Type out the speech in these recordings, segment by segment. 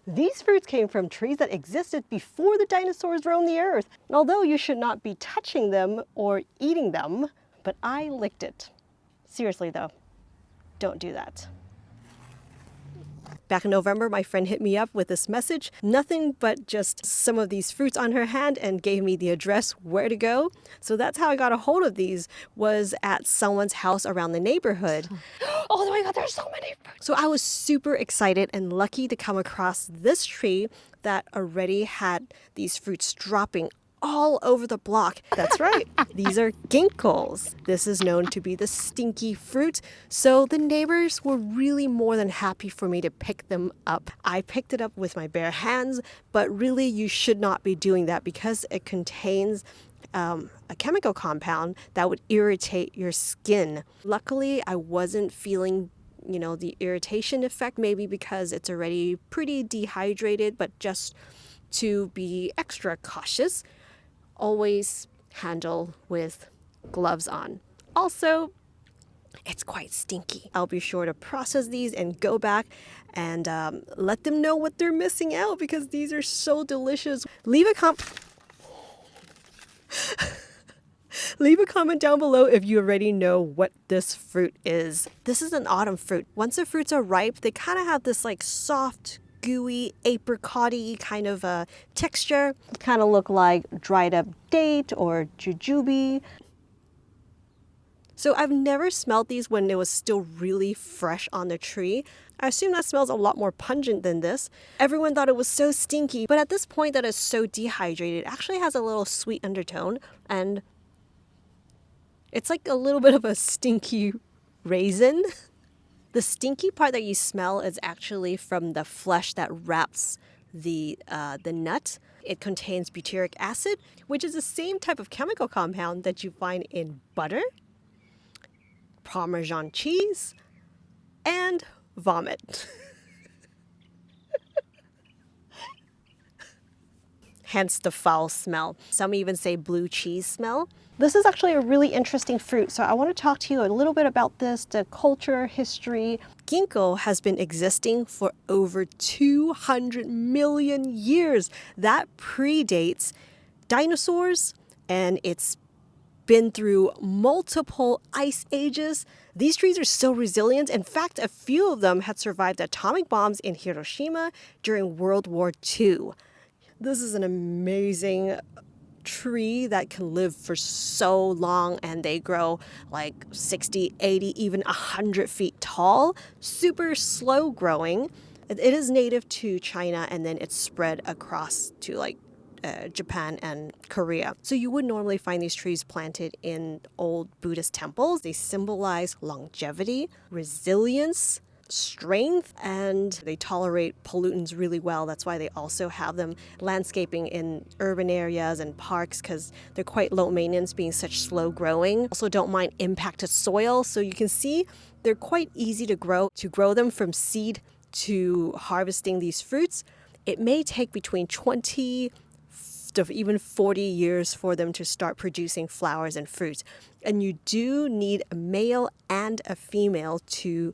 These fruits came from trees that existed before the dinosaurs roamed the earth. Although you should not be touching them or eating them, but I licked it. Seriously though, don't do that. Back in November, my friend hit me up with this message, nothing but just some of these fruits on her hand, and gave me the address where to go. So that's how I got a hold of these, was at someone's house around the neighborhood. Oh my God, there's so many fruits. So I was super excited and lucky to come across this tree that already had these fruits dropping all over the block. That's right. These are ginkgos. This is known to be the stinky fruit. So the neighbors were really more than happy for me to pick them up. I picked it up with my bare hands, but really you should not be doing that because it contains a chemical compound that would irritate your skin. Luckily, I wasn't feeling the irritation effect, maybe because it's already pretty dehydrated, but just to be extra cautious, always handle with gloves on. Also, it's quite stinky. I'll be sure to process these and go back and let them know what they're missing out because these are so delicious. Leave a comment down below if you already know what this fruit is. This is an autumn fruit. Once the fruits are ripe, they kind of have this like soft, gooey, apricot-y kind of a texture. Kind of look like dried up date or jujube. So I've never smelled these when it was still really fresh on the tree. I assume that smells a lot more pungent than this. Everyone thought it was so stinky, but at this point that it's so dehydrated, it actually has a little sweet undertone, and it's like a little bit of a stinky raisin. The stinky part that you smell is actually from the flesh that wraps the nut. It contains butyric acid, which is the same type of chemical compound that you find in butter, Parmesan cheese, and vomit. Hence the foul smell. Some even say blue cheese smell. This is actually a really interesting fruit, so I want to talk to you a little bit about this, the culture, history. Ginkgo has been existing for over 200 million years. That predates dinosaurs, and it's been through multiple ice ages. These trees are so resilient. In fact, a few of them had survived atomic bombs in Hiroshima during World War II. This is an amazing tree that can live for so long, and they grow like 60, 80, even 100 feet tall. Super slow growing. It is native to China, and then it's spread across to like Japan and Korea. So you would normally find these trees planted in old Buddhist temples. They symbolize longevity, resilience, strength, and they tolerate pollutants really well. That's why they also have them landscaping in urban areas and parks, because they're quite low maintenance, being such slow growing. Also don't mind impacted soil. So you can see they're quite easy to grow. To grow them from seed to harvesting these fruits, it may take between 20 to even 40 years for them to start producing flowers and fruits. And you do need a male and a female to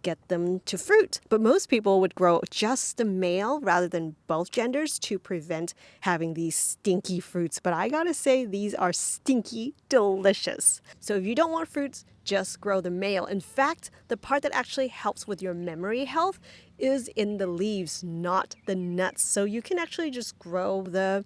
get them to fruit. But most people would grow just the male rather than both genders to prevent having these stinky fruits. But I gotta say, these are stinky delicious. So if you don't want fruits, just grow the male. In fact, the part that actually helps with your memory health is in the leaves, not the nuts. So you can actually just grow the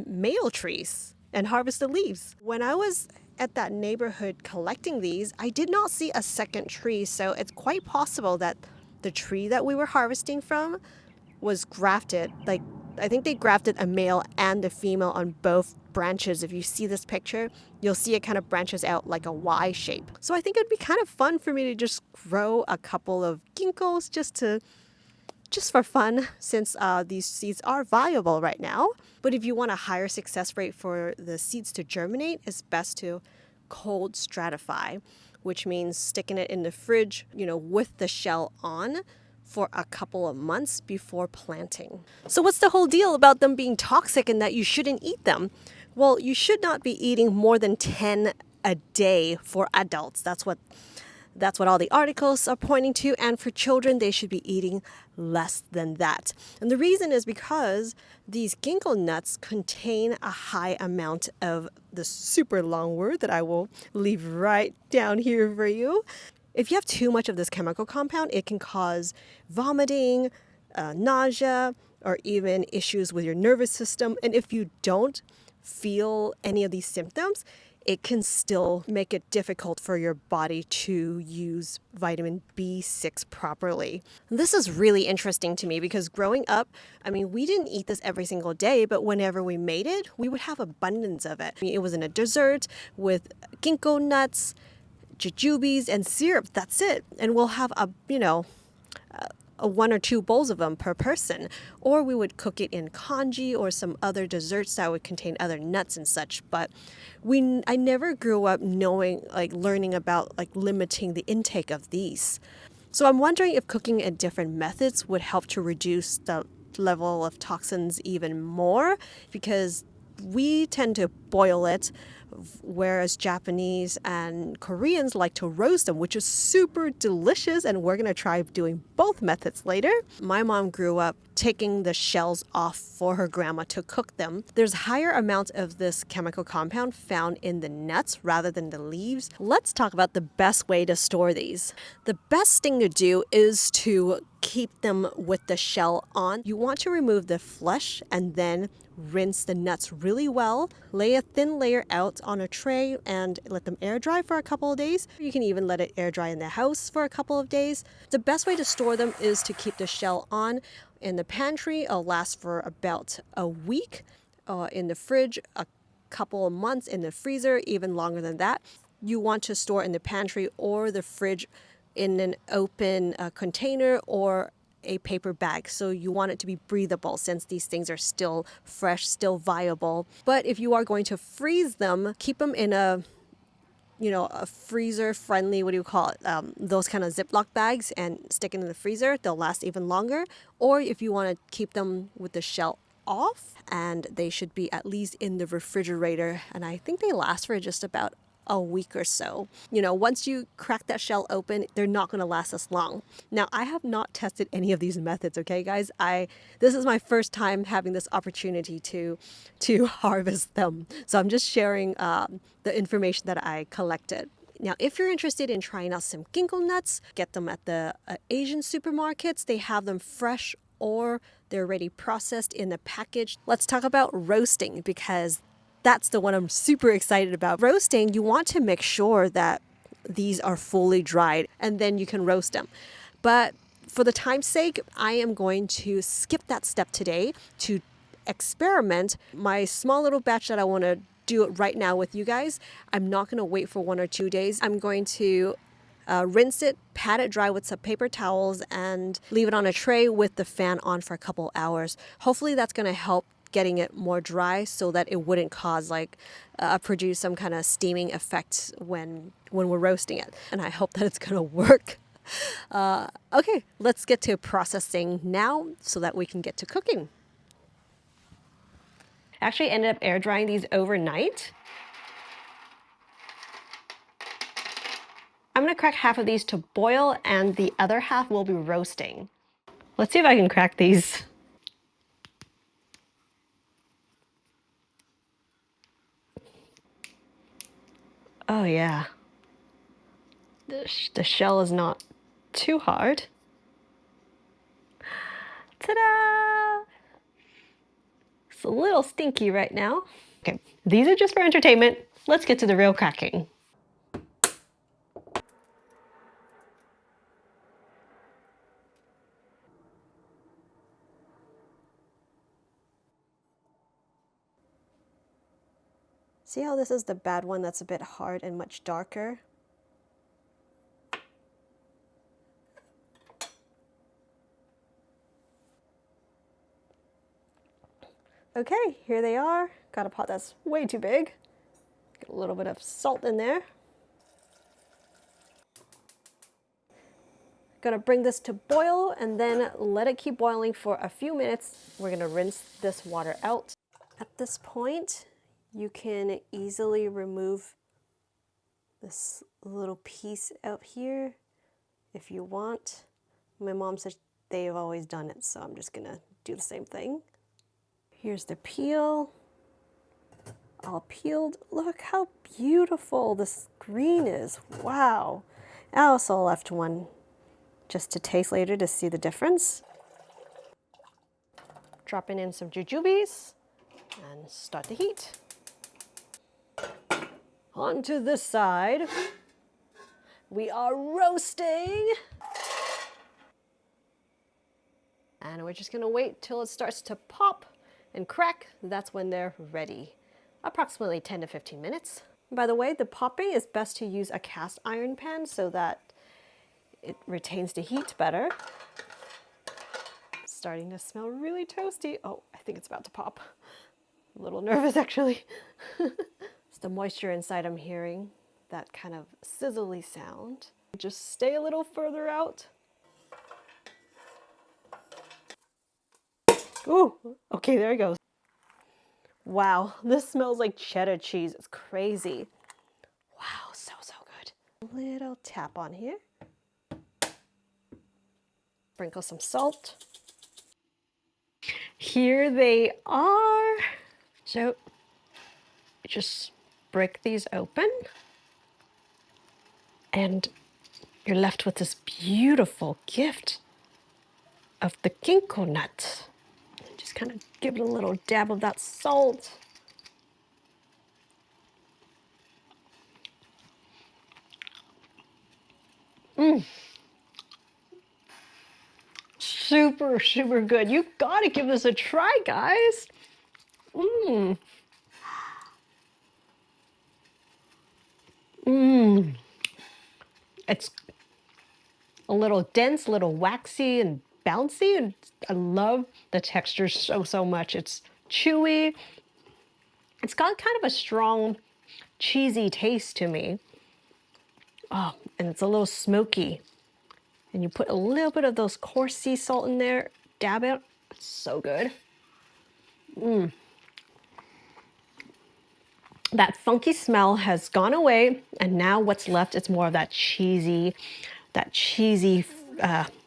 male trees and harvest the leaves. When I was at that neighborhood collecting these, I did not see a second tree, so it's quite possible that the tree that we were harvesting from was grafted. Like, I think they grafted a male and a female on both branches. If you see this picture, you'll see it kind of branches out like a Y shape. So I think it'd be kind of fun for me to just grow a couple of ginkgos just for fun, since these seeds are viable right now. But if you want a higher success rate for the seeds to germinate, it's best to cold stratify, which means sticking it in the fridge, with the shell on for a couple of months before planting. So what's the whole deal about them being toxic and that you shouldn't eat them? Well, you should not be eating more than 10 a day for adults. That's what That's what all the articles are pointing to. And for children, they should be eating less than that. And the reason is because these ginkgo nuts contain a high amount of the super long word that I will leave right down here for you. If you have too much of this chemical compound, it can cause vomiting, nausea, or even issues with your nervous system. And if you don't feel any of these symptoms, it can still make it difficult for your body to use vitamin B6 properly. This is really interesting to me because growing up, I mean, we didn't eat this every single day, but whenever we made it, we would have abundance of it. I mean, it was in a dessert with ginkgo nuts, jujubes, and syrup. That's it. And we'll have a 1 or 2 bowls of them per person. Or we would cook it in congee or some other desserts that would contain other nuts and such. But I never grew up learning about limiting the intake of these. So I'm wondering if cooking in different methods would help to reduce the level of toxins even more, because we tend to boil it, whereas Japanese and Koreans like to roast them, which is super delicious, and we're going to try doing both methods later. My mom grew up taking the shells off for her grandma to cook them. There's higher amounts of this chemical compound found in the nuts rather than the leaves. Let's talk about the best way to store these. The best thing to do is to keep them with the shell on. You want to remove the flesh and then rinse the nuts really well. Lay a thin layer out on a tray and let them air dry for a couple of days. You can even let it air dry in the house for a couple of days. The best way to store them is to keep the shell on. In the pantry, it'll last for about a week. In the fridge, a couple of months. In the freezer, even longer than that. You want to store in the pantry or the fridge in an open container or a paper bag. So you want it to be breathable since these things are still fresh, still viable. But if you are going to freeze them, keep them in a freezer friendly, those kind of Ziploc bags, and stick it in the freezer. They'll last even longer. Or if you want to keep them with the shell off, and they should be at least in the refrigerator. And I think they last for just about a week or so. Once you crack that shell open, they're not going to last as long. Now, I have not tested any of these methods, okay, guys? This is my first time having this opportunity to harvest them. So I'm just sharing the information that I collected. Now, if you're interested in trying out some ginkgo nuts, get them at the Asian supermarkets. They have them fresh or they're already processed in a package. Let's talk about roasting, because that's the one I'm super excited about. Roasting, you want to make sure that these are fully dried and then you can roast them. But for the time's sake, I am going to skip that step today to experiment my small little batch that I want to do it right now with you guys. I'm not going to wait for 1 or 2 days. I'm going to rinse it, pat it dry with some paper towels, and leave it on a tray with the fan on for a couple hours. Hopefully that's going to help getting it more dry so that it wouldn't cause produce some kind of steaming effect when we're roasting it. And I hope that it's going to work. Okay, let's get to processing now so that we can get to cooking. Actually ended up air drying these overnight. I'm going to crack half of these to boil and the other half will be roasting. Let's see if I can crack these. Oh yeah, the shell is not too hard. Ta-da! It's a little stinky right now. Okay, these are just for entertainment. Let's get to the real cracking. See how this is the bad one that's a bit hard and much darker? Okay, here they are. Got a pot that's way too big. Get a little bit of salt in there. Gonna bring this to boil and then let it keep boiling for a few minutes. We're gonna rinse this water out. At this point, you can easily remove this little piece out here if you want. My mom said they've always done it, so I'm just gonna do the same thing. Here's the peel, all peeled. Look how beautiful this green is, wow. I also left one just to taste later to see the difference. Dropping in some jujubes and start the heat. Onto this side, we are roasting. And we're just gonna wait till it starts to pop and crack. That's when they're ready. Approximately 10 to 15 minutes. By the way, the popping is best to use a cast iron pan so that it retains the heat better. It's starting to smell really toasty. Oh, I think it's about to pop. I'm a little nervous actually. It's the moisture inside I'm hearing, that kind of sizzly sound. Just stay a little further out. Ooh, okay, there it goes. Wow, this smells like cheddar cheese. It's crazy. Wow, so good. A little tap on here. Sprinkle some salt. Here they are. So just break these open and you're left with this beautiful gift of the ginkgo nut. Just kind of give it a little dab of that salt. Super, super good. You gotta give this a try, guys. It's a little dense, a little waxy and bouncy, and I love the texture so much. It's chewy. It's got kind of a strong, cheesy taste to me. Oh, and it's a little smoky. And you put a little bit of those coarse sea salt in there, dab it. It's so good. That funky smell has gone away, and now what's left is more of that cheesy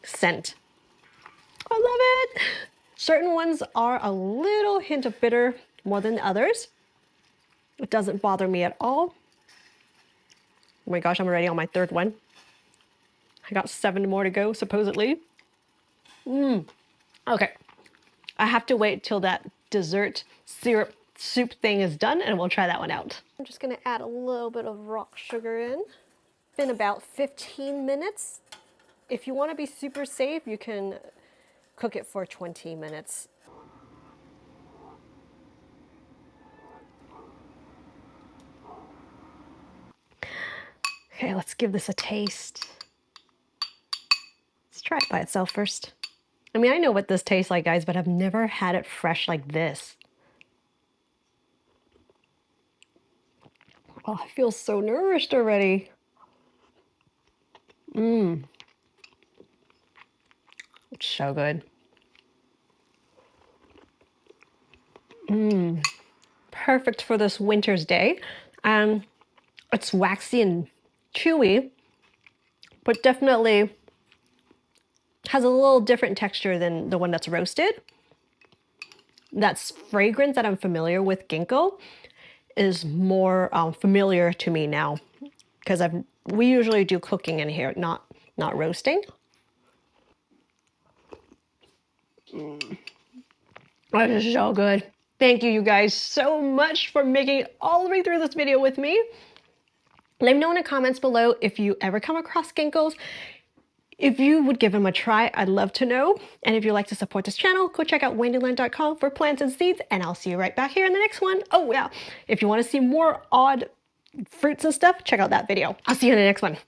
scent. I love it. Certain ones are a little hint of bitter more than others. It doesn't bother me at all. Oh my gosh, I'm already on my third one. I got 7 more to go, supposedly. Okay, I have to wait till that dessert syrup soup thing is done and we'll try that one out. I'm just gonna add a little bit of rock sugar in. Been about 15 minutes. If you wanna be super safe, you can cook it for 20 minutes. Okay, let's give this a taste. Let's try it by itself first. I mean, I know what this tastes like, guys, but I've never had it fresh like this. Oh, I feel so nourished already. It's so good. Perfect for this winter's day. It's waxy and chewy, but definitely has a little different texture than the one that's roasted. That fragrance that I'm familiar with ginkgo is more familiar to me now because we usually do cooking in here, not roasting. That is so good. Thank you guys so much for making it all the way through this video with me. Let me know in the comments below if you ever come across ginkgos. If you would give them a try, I'd love to know. And if you'd like to support this channel, go check out wendyland.com for plants and seeds, and I'll see you right back here in the next one. Oh yeah, if you want to see more odd fruits and stuff, check out that video. I'll see you in the next one.